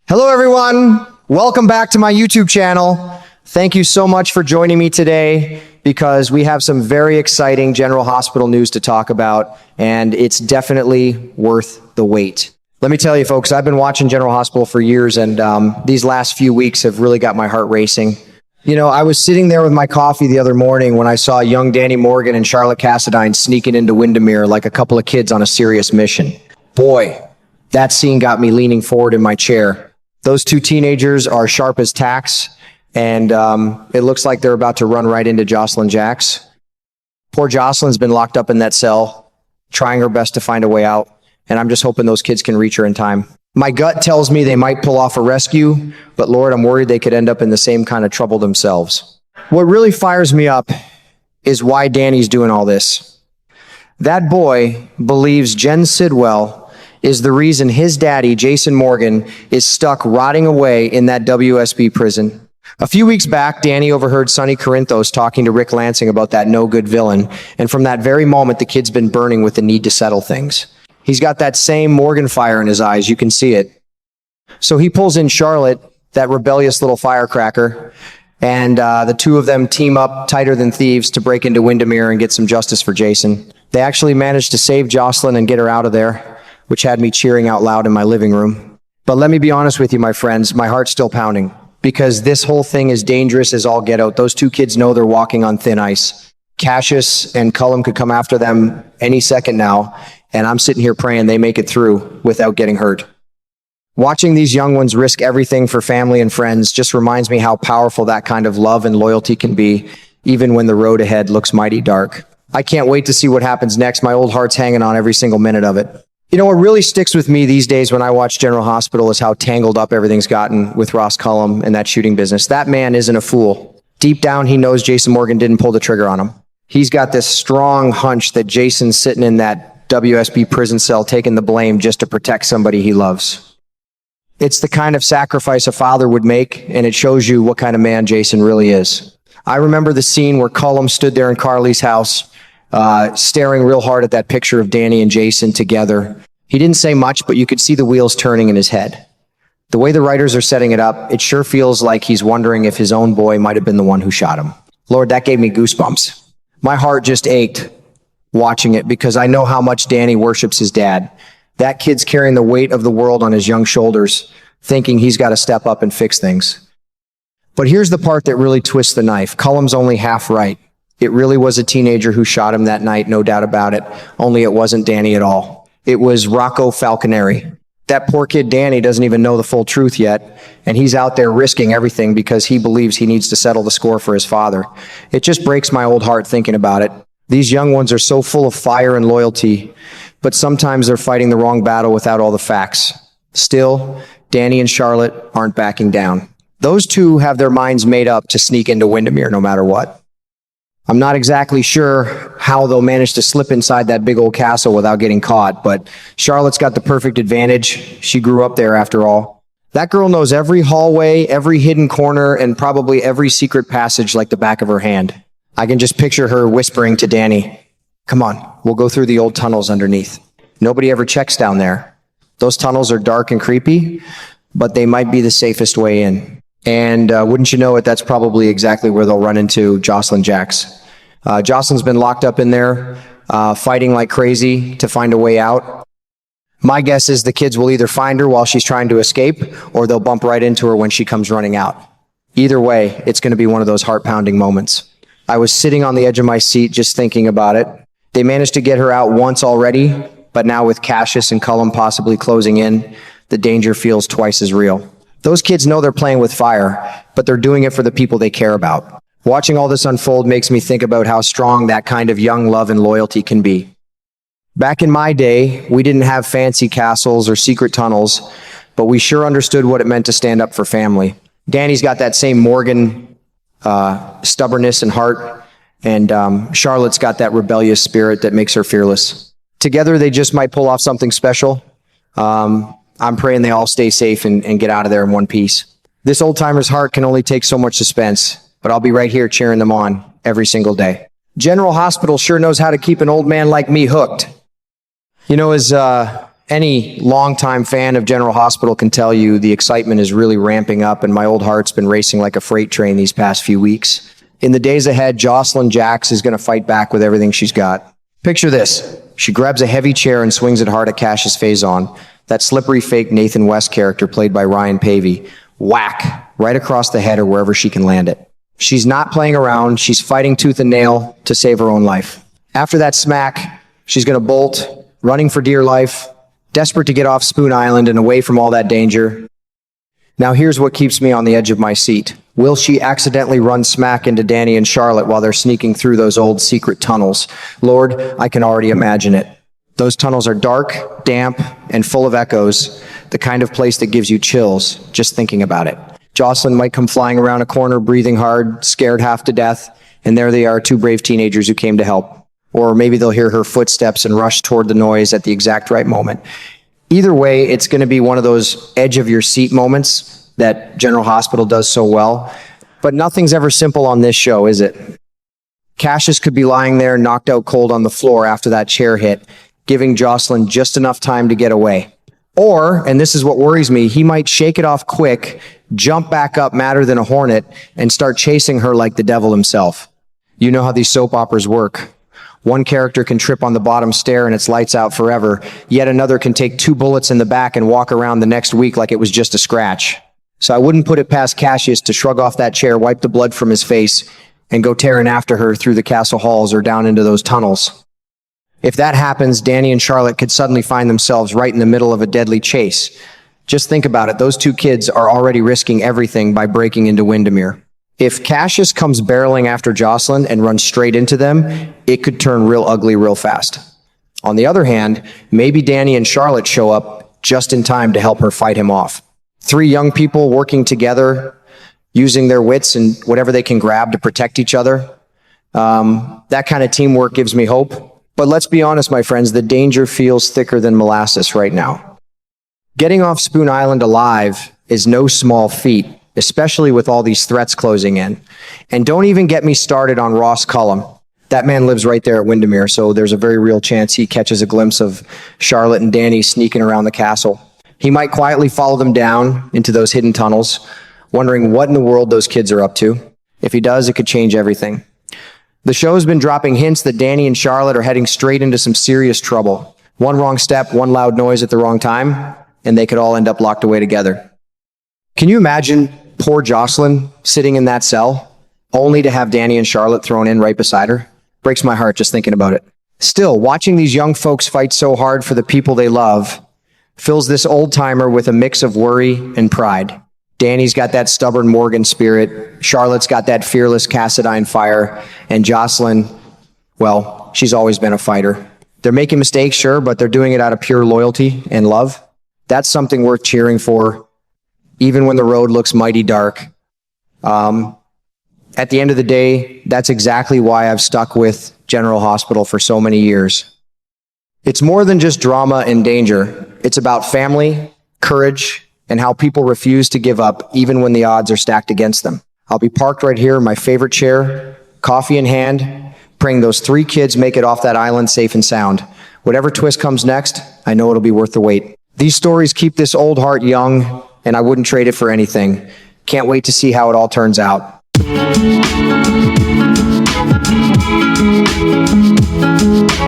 Hello everyone, welcome back to my YouTube channel. Thank you so much for joining me today because we have some very exciting General Hospital news to talk about, and it's definitely worth the wait. Let me tell you folks, I've been watching General Hospital for years, and these last few weeks have really got my heart racing. You know, I was sitting there with my coffee the other morning when I saw young Danny Morgan and Charlotte Cassadine sneaking into Windermere like a couple of kids on a serious mission. Boy, that scene got me leaning forward in my chair. Those two teenagers are sharp as tacks, and it looks like they're about to run right into Josslyn Jax. Poor Josslyn's been locked up in that cell, trying her best to find a way out, and I'm just hoping those kids can reach her in time. My gut tells me they might pull off a rescue, but Lord, I'm worried they could end up in the same kind of trouble themselves. What really fires me up is why Danny's doing all this. That boy believes Jen Sidwell is the reason his daddy, Jason Morgan, is stuck rotting away in that WSB prison. A few weeks back, Danny overheard Sonny Corinthos talking to Rick Lansing about that no-good villain, and from that very moment, the kid's been burning with the need to settle things. He's got that same Morgan fire in his eyes, you can see it. So he pulls in Charlotte, that rebellious little firecracker, and the two of them team up tighter than thieves to break into Windermere and get some justice for Jason. They actually managed to save Josslyn and get her out of there, which had me cheering out loud in my living room. But let me be honest with you, my friends, my heart's still pounding because this whole thing is dangerous as all get out. Those two kids know they're walking on thin ice. Cassius and Cullum could come after them any second now, and I'm sitting here praying they make it through without getting hurt. Watching these young ones risk everything for family and friends just reminds me how powerful that kind of love and loyalty can be, even when the road ahead looks mighty dark. I can't wait to see what happens next. My old heart's hanging on every single minute of it. You know, what really sticks with me these days when I watch General Hospital is how tangled up everything's gotten with Ross Cullum and that shooting business. That man isn't a fool. Deep down, he knows Jason Morgan didn't pull the trigger on him. He's got this strong hunch that Jason's sitting in that WSB prison cell taking the blame just to protect somebody he loves. It's the kind of sacrifice a father would make, and it shows you what kind of man Jason really is. I remember the scene where Cullum stood there in Carly's house, staring real hard at that picture of Danny and Jason together. He didn't say much, but you could see the wheels turning in his head. The way the writers are setting it up, it sure feels like he's wondering if his own boy might have been the one who shot him. Lord, that gave me goosebumps. My heart just ached watching it because I know how much Danny worships his dad. That kid's carrying the weight of the world on his young shoulders, thinking he's got to step up and fix things. But here's the part that really twists the knife. Cullum's only half right. It really was a teenager who shot him that night, no doubt about it, only it wasn't Danny at all. It was Rocco Falconeri. That poor kid Danny doesn't even know the full truth yet, and he's out there risking everything because he believes he needs to settle the score for his father. It just breaks my old heart thinking about it. These young ones are so full of fire and loyalty, but sometimes they're fighting the wrong battle without all the facts. Still, Danny and Charlotte aren't backing down. Those two have their minds made up to sneak into Windermere no matter what. I'm not exactly sure how they'll manage to slip inside that big old castle without getting caught, but Charlotte's got the perfect advantage. She grew up there after all. That girl knows every hallway, every hidden corner, and probably every secret passage like the back of her hand. I can just picture her whispering to Danny, "Come on, we'll go through the old tunnels underneath. Nobody ever checks down there. Those tunnels are dark and creepy, but they might be the safest way in." And wouldn't you know it, that's probably exactly where they'll run into Josslyn Jax. Josslyn's been locked up in there, fighting like crazy to find a way out. My guess is the kids will either find her while she's trying to escape, or they'll bump right into her when she comes running out. Either way, it's going to be one of those heart-pounding moments. I was sitting on the edge of my seat just thinking about it. They managed to get her out once already, but now with Cassius and Cullum possibly closing in, the danger feels twice as real. Those kids know they're playing with fire, but they're doing it for the people they care about. Watching all this unfold makes me think about how strong that kind of young love and loyalty can be. Back in my day, we didn't have fancy castles or secret tunnels, but we sure understood what it meant to stand up for family. Danny's got that same Morgan stubbornness and heart, and Charlotte's got that rebellious spirit that makes her fearless. Together, they just might pull off something special. I'm praying they all stay safe and get out of there in one piece. This old-timer's heart can only take so much suspense, but I'll be right here cheering them on every single day. General Hospital sure knows how to keep an old man like me hooked. You know, as Any longtime fan of General Hospital can tell you the excitement is really ramping up, and my old heart's been racing like a freight train these past few weeks. In the days ahead, Josslyn Jax is going to fight back with everything she's got. Picture this. She grabs a heavy chair and swings it hard at Cassius Faison, that slippery fake Nathan West character played by Ryan Pavey. Whack, right across the head or wherever she can land it. She's not playing around. She's fighting tooth and nail to save her own life. After that smack, she's going to bolt, running for dear life, desperate to get off Spoon Island and away from all that danger. Now here's what keeps me on the edge of my seat. Will she accidentally run smack into Danny and Charlotte while they're sneaking through those old secret tunnels? Lord, I can already imagine it. Those tunnels are dark, damp, and full of echoes, the kind of place that gives you chills just thinking about it. Josslyn might come flying around a corner, breathing hard, scared half to death, and there they are, two brave teenagers who came to help. Or maybe they'll hear her footsteps and rush toward the noise at the exact right moment. Either way, it's going to be one of those edge-of-your-seat moments that General Hospital does so well. But nothing's ever simple on this show, is it? Cassius could be lying there, knocked out cold on the floor after that chair hit, giving Josslyn just enough time to get away. Or, and this is what worries me, he might shake it off quick, jump back up madder than a hornet, and start chasing her like the devil himself. You know how these soap operas work. One character can trip on the bottom stair and it's lights out forever, yet another can take 2 bullets in the back and walk around the next week like it was just a scratch. So I wouldn't put it past Cassius to shrug off that chair, wipe the blood from his face, and go tearing after her through the castle halls or down into those tunnels. If that happens, Danny and Charlotte could suddenly find themselves right in the middle of a deadly chase. Just think about it. Those 2 kids are already risking everything by breaking into Windermere. If Cassius comes barreling after Josslyn and runs straight into them, it could turn real ugly real fast. On the other hand, maybe Danny and Charlotte show up just in time to help her fight him off. 3 young people working together, using their wits and whatever they can grab to protect each other. That kind of teamwork gives me hope. But let's be honest, my friends, the danger feels thicker than molasses right now. Getting off Spoon Island alive is no small feat, especially with all these threats closing in. And don't even get me started on Ross Cullum. That man lives right there at Windermere, so there's a very real chance he catches a glimpse of Charlotte and Danny sneaking around the castle. He might quietly follow them down into those hidden tunnels, wondering what in the world those kids are up to. If he does, it could change everything. The show's been dropping hints that Danny and Charlotte are heading straight into some serious trouble. One wrong step, one loud noise at the wrong time, and they could all end up locked away together. Can you imagine poor Josslyn sitting in that cell, only to have Danny and Charlotte thrown in right beside her? Breaks my heart just thinking about it. Still, watching these young folks fight so hard for the people they love fills this old-timer with a mix of worry and pride. Danny's got that stubborn Morgan spirit, Charlotte's got that fearless Cassadine fire, and Josslyn, well, she's always been a fighter. They're making mistakes, sure, but they're doing it out of pure loyalty and love. That's something worth cheering for, even when the road looks mighty dark. At the end of the day, that's exactly why I've stuck with General Hospital for so many years. It's more than just drama and danger. It's about family, courage, and how people refuse to give up even when the odds are stacked against them. I'll be parked right here in my favorite chair, coffee in hand, praying those 3 kids make it off that island safe and sound. Whatever twist comes next, I know it'll be worth the wait. These stories keep this old heart young, and I wouldn't trade it for anything. Can't wait to see how it all turns out.